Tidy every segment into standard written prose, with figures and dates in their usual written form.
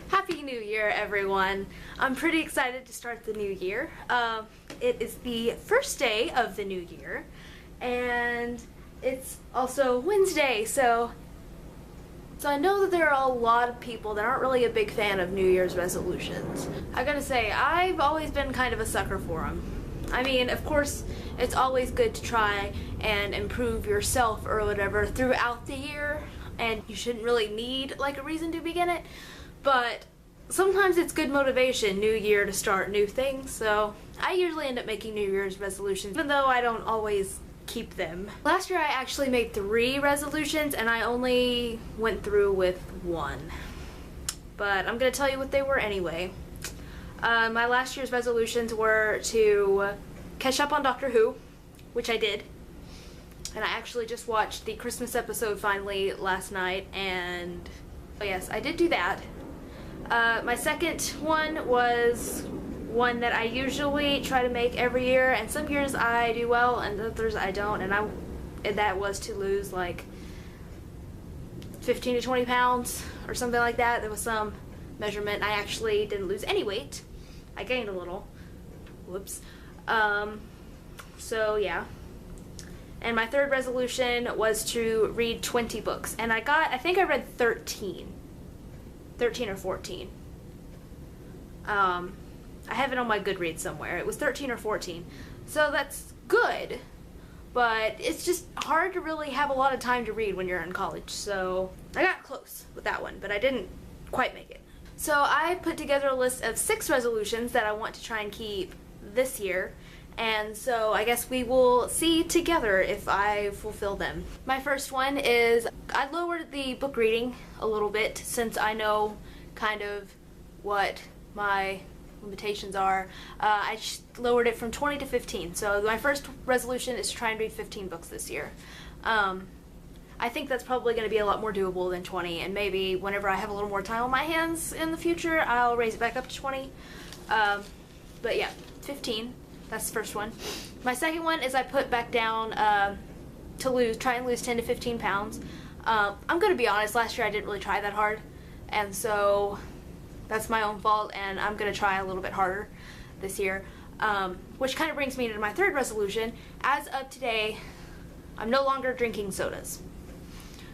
Happy New Year, everyone. I'm pretty excited to start the new year. It is the first day of the new year, and it's also Wednesday, so I know that there are a lot of people that aren't really a big fan of New Year's resolutions. I gotta say, I've always been kind of a sucker for them. I mean, of course, it's always good to try and improve yourself or whatever throughout the year, and you shouldn't really need like a reason to begin it, but sometimes it's good motivation, new year, to start new things, so I usually end up making New Year's resolutions, even though I don't always keep them. Last year I actually made 3 resolutions and I only went through with 1. But I'm gonna tell you what they were anyway. My last year's resolutions were to catch up on Doctor Who, which I did. And I actually just watched the Christmas episode finally last night, and oh yes, I did do that. My second one was one that I usually try to make every year, and some years I do well and others I don't, and that was to lose like 15 to 20 pounds or something like that. There was some measurement. I actually didn't lose any weight. I gained a little. Whoops. So yeah. And my third resolution was to read 20 books, and I think I read 13 or 14. I have it on my Goodreads somewhere. It was 13 or 14. So that's good, but it's just hard to really have a lot of time to read when you're in college. So I got close with that one, but I didn't quite make it. So I put together a list of 6 resolutions that I want to try and keep this year. And so I guess we will see together if I fulfill them. My first one is I lowered the book reading a little bit since I know kind of what my limitations are. I lowered it from 20 to 15. So my first resolution is to try and read 15 books this year. I think that's probably going to be a lot more doable than 20, and maybe whenever I have a little more time on my hands in the future, I'll raise it back up to 20. But yeah, 15. That's the first one. My second one is I put back down to try and lose 10 to 15 pounds. I'm going to be honest, last year I didn't really try that hard, and so that's my own fault, and I'm going to try a little bit harder this year. Which kind of brings me to my third resolution. As of today, I'm no longer drinking sodas.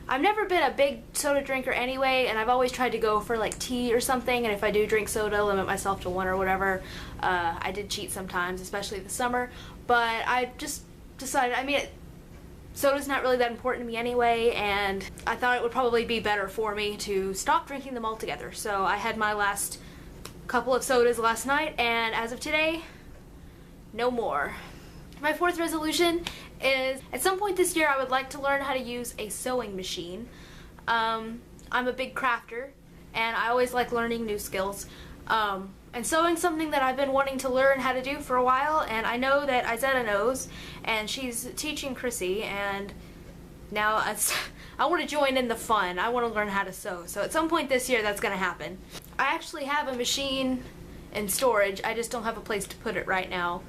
I've never been a big soda drinker anyway, and I've always tried to go for like tea or something, and if I do drink soda, limit myself to 1 or whatever. I did cheat sometimes, especially this summer, but I just decided, I mean, soda's not really that important to me anyway, and I thought it would probably be better for me to stop drinking them altogether. So I had my last couple of sodas last night, and as of today, no more. My fourth resolution is at some point this year I would like to learn how to use a sewing machine. I'm a big crafter, and I always like learning new skills. And sewing's something that I've been wanting to learn how to do for a while, and I know that Izetta knows, and she's teaching Chrissy, and now I want to join in the fun. I want to learn how to sew. So at some point this year that's going to happen. I actually have a machine in storage. I just don't have a place to put it right now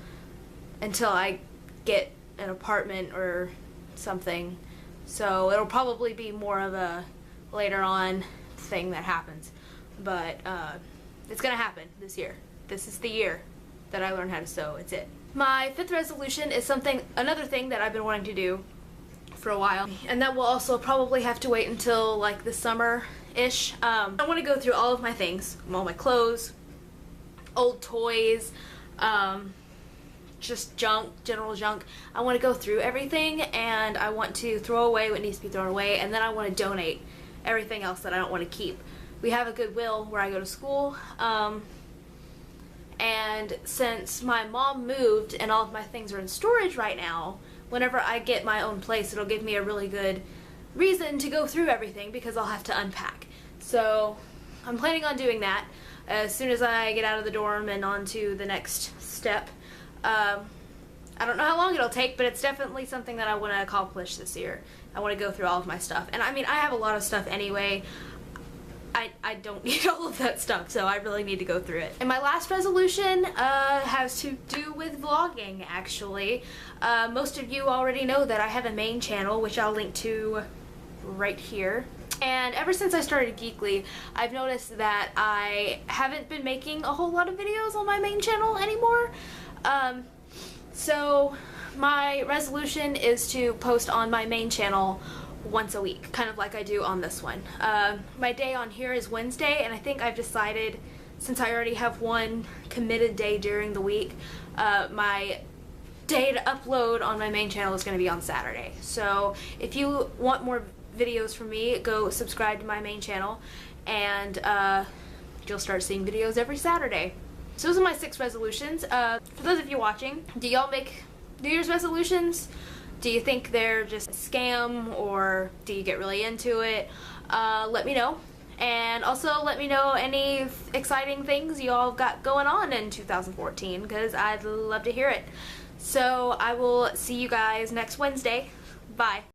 until I get an apartment or something. So it'll probably be more of a later on thing that happens. But it's gonna happen this year. This is the year that I learn how to sew. It's it. My fifth resolution is another thing that I've been wanting to do for a while, and that will also probably have to wait until like the summer-ish. I want to go through all of my things, all my clothes, old toys, just junk, general junk. I want to go through everything, and I want to throw away what needs to be thrown away, and then I want to donate everything else that I don't want to keep. We have a Goodwill where I go to school, and since my mom moved and all of my things are in storage right now, whenever I get my own place, it'll give me a really good reason to go through everything because I'll have to unpack. So I'm planning on doing that as soon as I get out of the dorm and on to the next step. I don't know how long it'll take, but it's definitely something that I want to accomplish this year. I want to go through all of my stuff. And I mean, I have a lot of stuff anyway. I don't need all of that stuff, so I really need to go through it. And my last resolution has to do with vlogging, actually. Most of you already know that I have a main channel, which I'll link to right here. And ever since I started Geekly, I've noticed that I haven't been making a whole lot of videos on my main channel anymore. So my resolution is to post on my main channel once a week, kind of like I do on this one. My day on here is Wednesday, and I think I've decided, since I already have one committed day during the week, my day to upload on my main channel is going to be on Saturday. So if you want more videos from me, go subscribe to my main channel, and you'll start seeing videos every Saturday. So those are my 6 resolutions. For those of you watching, do y'all make New Year's resolutions? Do you think they're just a scam, or do you get really into it? Let me know. And also let me know any exciting things you all got going on in 2014, because I'd love to hear it. So I will see you guys next Wednesday. Bye.